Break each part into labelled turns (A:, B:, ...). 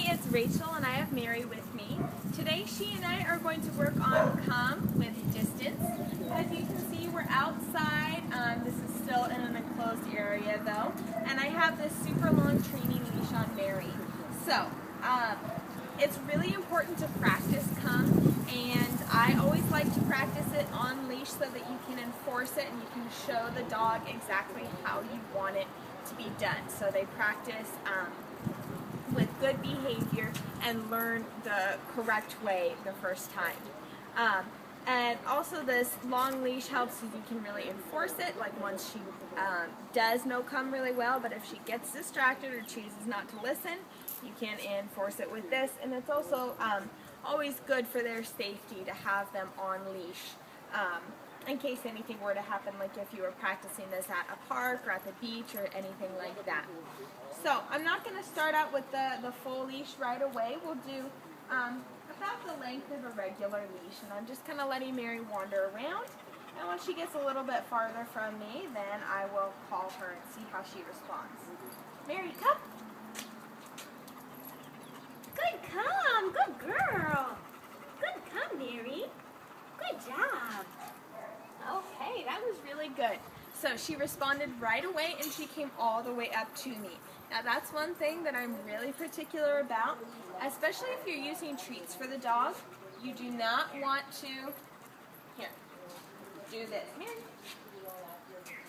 A: Hey, it's Rachel and I have Mary with me. Today she and I are going to work on come with distance. As you can see, we're outside. This is still in an enclosed area though. And I have this super long training leash on Mary. So, it's really important to practice come, and I always like to practice it on leash so that you can enforce it and you can show the dog exactly how you want it to be done. So they practice with good behavior and learn the correct way the first time. And also this long leash helps so you can really enforce it, like once she does know come really well, but if she gets distracted or chooses not to listen, you can enforce it with this. And it's also always good for their safety to have them on leash in case anything were to happen, like if you were practicing this at a park or at the beach or anything like that. So I'm not going to start out with the full leash right away. We'll do about the length of a regular leash, and I'm just kind of letting Mary wander around. And when she gets a little bit farther from me, then I will call her and see how she responds. Mary, come.
B: Good come, good girl. Good come, Mary. Good job.
A: Okay, that was really good. So she responded right away and she came all the way up to me. Now that's one thing that I'm really particular about, especially if you're using treats for the dog. You do not want to, here, do this. Mary.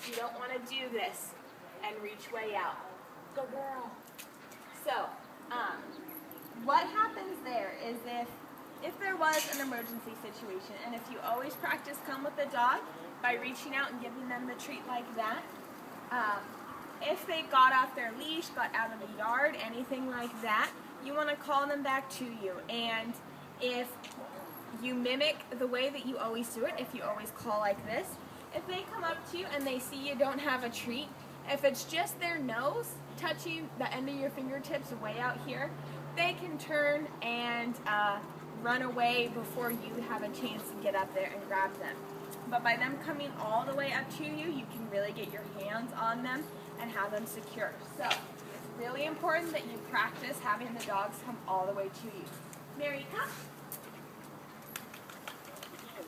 A: You don't want to do this and reach way out. Good girl. So, what happens there is if there was an emergency situation, and if you always practice come with the dog by reaching out and giving them the treat like that, if they got off their leash, got out of the yard, anything like that, you want to call them back to you. And if you mimic the way that you always do it, if you always call like this, if they come up to you and they see you don't have a treat, if it's just their nose touching the end of your fingertips way out here, they can turn and run away before you have a chance to get up there and grab them. But by them coming all the way up to you, you can really get your hands on them and have them secure. So it's really important that you practice having the dogs come all the way to you. Mary, come.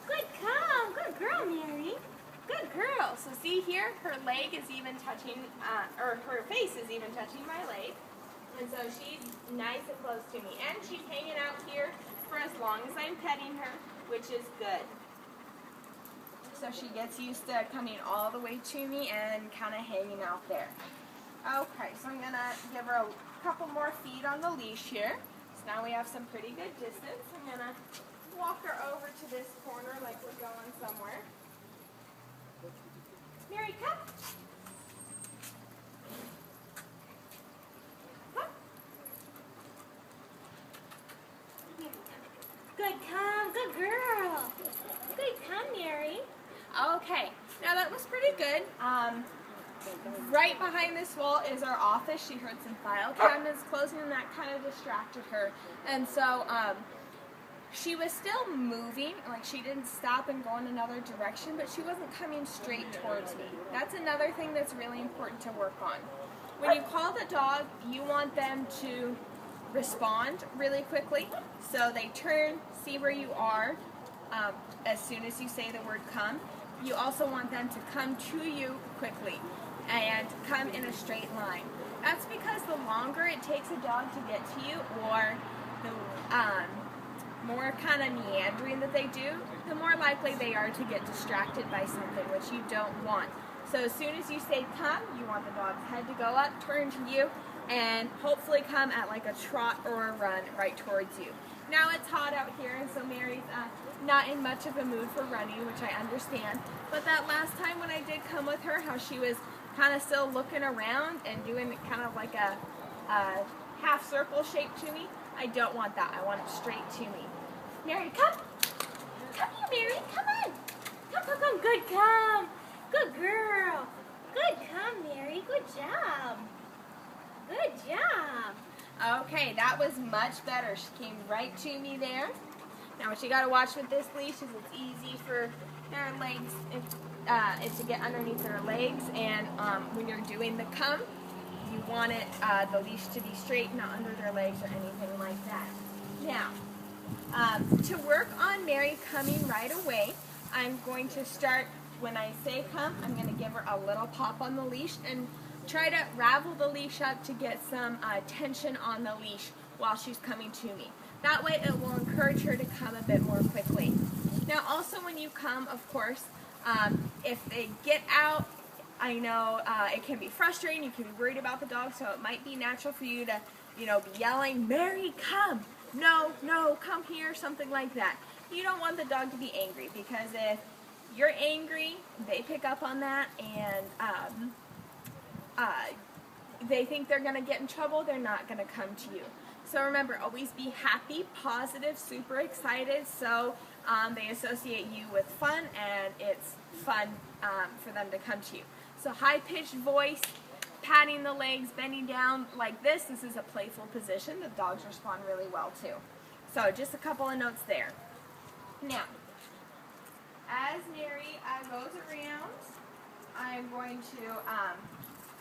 B: Good come, good girl, Mary.
A: Good girl. So see here, her leg is even touching, or her face is even touching my leg. And so she's nice and close to me. And she's hanging out here for as long as I'm petting her, which is good. So she gets used to coming all the way to me and kind of hanging out there. Okay, so I'm going to give her a couple more feet on the leash here. So now we have some pretty good distance. I'm going to walk her over to this corner like we're going somewhere. Mary, come.
B: Good come, good girl. Good come, Mary.
A: Okay, now that was pretty good. Right behind this wall is our office. She heard some file cabinets closing and that kind of distracted her. And so she was still moving, like she didn't stop and go in another direction, but she wasn't coming straight towards me. That's another thing that's really important to work on. When you call the dog, you want them to respond really quickly. So they turn, see where you are as soon as you say the word come. You also want them to come to you quickly and come in a straight line. That's because the longer it takes a dog to get to you, or the more kind of meandering that they do, the more likely they are to get distracted by something, which you don't want. So as soon as you say come, you want the dog's head to go up, turn to you, and hopefully come at like a trot or a run right towards you. Now it's hot out here, and so Mary's not in much of a mood for running, which I understand. But that last time when I did come with her, how she was kind of still looking around and doing kind of like a half circle shape to me, I don't want that. I want it straight to me. Mary, come.
B: Come here, Mary. Come on. Come, come, come. Good come. Good girl. Good come, Mary. Good job. Good job.
A: Okay, that was much better. She came right to me there. Now what you got to watch with this leash is it's easy for their legs to get underneath their legs, and when you're doing the come, you you want it, the leash to be straight, not under their legs or anything like that. Now, to work on Mary coming right away, I'm going to start, when I say come, I'm going to give her a little pop on the leash and try to ravel the leash up to get some tension on the leash while she's coming to me. That way it will encourage her to come a bit more quickly. Now also when you come, of course, if they get out, I know it can be frustrating, you can be worried about the dog, so it might be natural for you to, be yelling, Mary, come! No, no, come here, something like that. You don't want the dog to be angry, because if you're angry, they pick up on that, and they think they're going to get in trouble, they're not going to come to you. So remember, always be happy, positive, super excited, so they associate you with fun, and it's fun for them to come to you. So high-pitched voice, patting the legs, bending down like this. This is a playful position. The dogs respond really well too. So just a couple of notes there. Now, as Mary goes around, I'm going to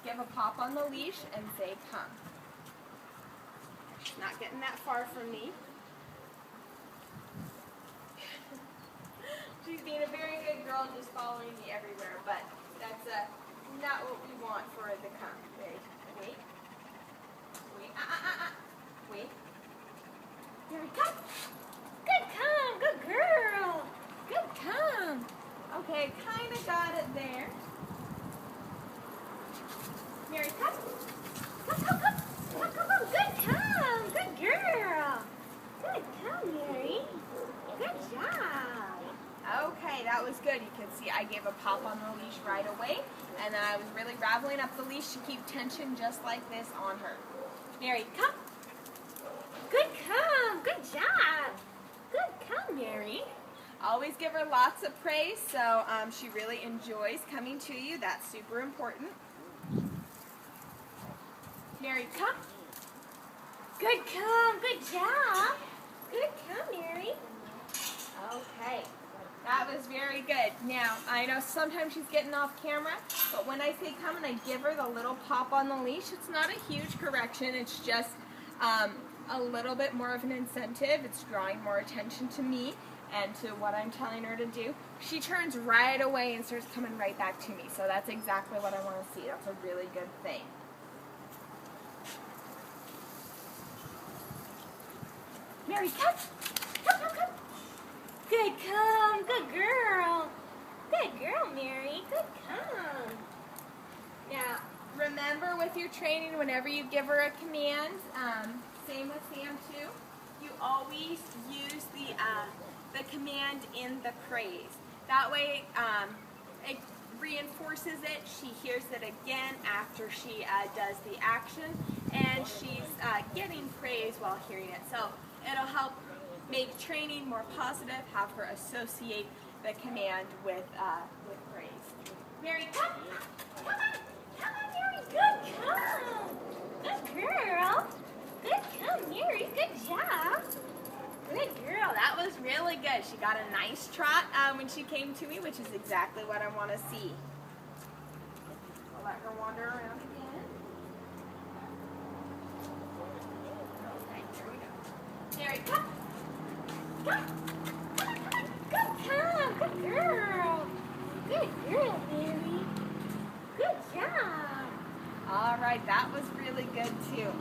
A: give a pop on the leash and say come. She's not getting that far from me. She's being a very good girl, just following me everywhere, but that's not what we want for her to come. Wait. Wait. Here we come.
B: Good come. Good girl.
A: Good come. Okay, kind of got it there. Mary, come.
B: Come. Good come. Good girl. Good come, Mary. Good job.
A: Okay, that was good. You can see I gave a pop on the leash right away, and then I was really raveling up the leash to keep tension just like this on her. Mary, come.
B: Good come. Good job. Good come, Mary.
A: Always give her lots of praise, so she really enjoys coming to you. That's super important. Mary, come.
B: Good come. Good job. Good come, Mary.
A: Okay. That was very good. Now, I know sometimes she's getting off camera, but when I say come and I give her the little pop on the leash, it's not a huge correction. It's just a little bit more of an incentive. It's drawing more attention to me and to what I'm telling her to do. She turns right away and starts coming right back to me. So that's exactly what I want to see. That's a really good thing. Mary, come. Come.
B: Good come. Good girl. Good girl, Mary. Good come.
A: Now, remember with your training, whenever you give her a command, same with Sam too, you always use the command in the praise. That way, it reinforces it. She hears it again after she does the action, and she's getting praise while hearing it. So it'll help make training more positive, have her associate the command with praise. Mary, come.
B: Come on, Mary. Good come. Good girl. Good come, Mary. Good job.
A: Good girl. That was really good. She got a nice trot when she came to me, which is exactly what I want to see. I'll let her wander around again. Okay, here we go. Mary, come.
B: Come. Good come. Good girl. Good girl, Mary. Good job.
A: All right, that was really good too.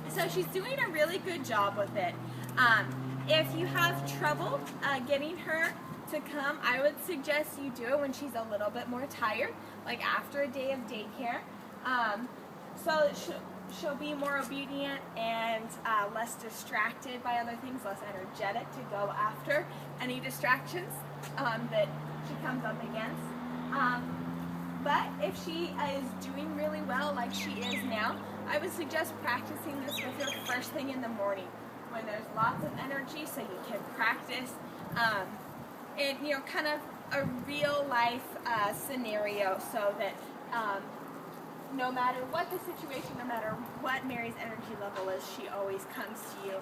A: So she's doing a really good job with it. If you have trouble getting her to come, I would suggest you do it when she's a little bit more tired, like after a day of daycare. So she'll be more obedient and less distracted by other things, less energetic to go after any distractions that she comes up against. But if she is doing really well like she is now, I would suggest practicing this with her first thing in the morning when there's lots of energy, so you can practice in kind of a real life scenario, so that no matter what the situation, no matter what Mary's energy level is, she always comes to you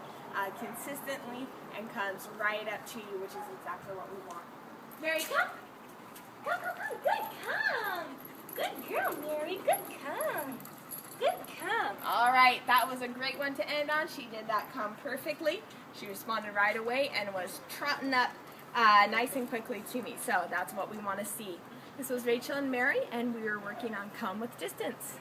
A: consistently and comes right up to you, which is exactly what we want. Mary, come.
B: Come. Good come. Good girl, Mary. Good come. Good come.
A: All right, that was a great one to end on. She did that come perfectly. She responded right away and was trotting up nice and quickly to me. So that's what we want to see. This was Rachel and Mary, and we were working on Come with Distance.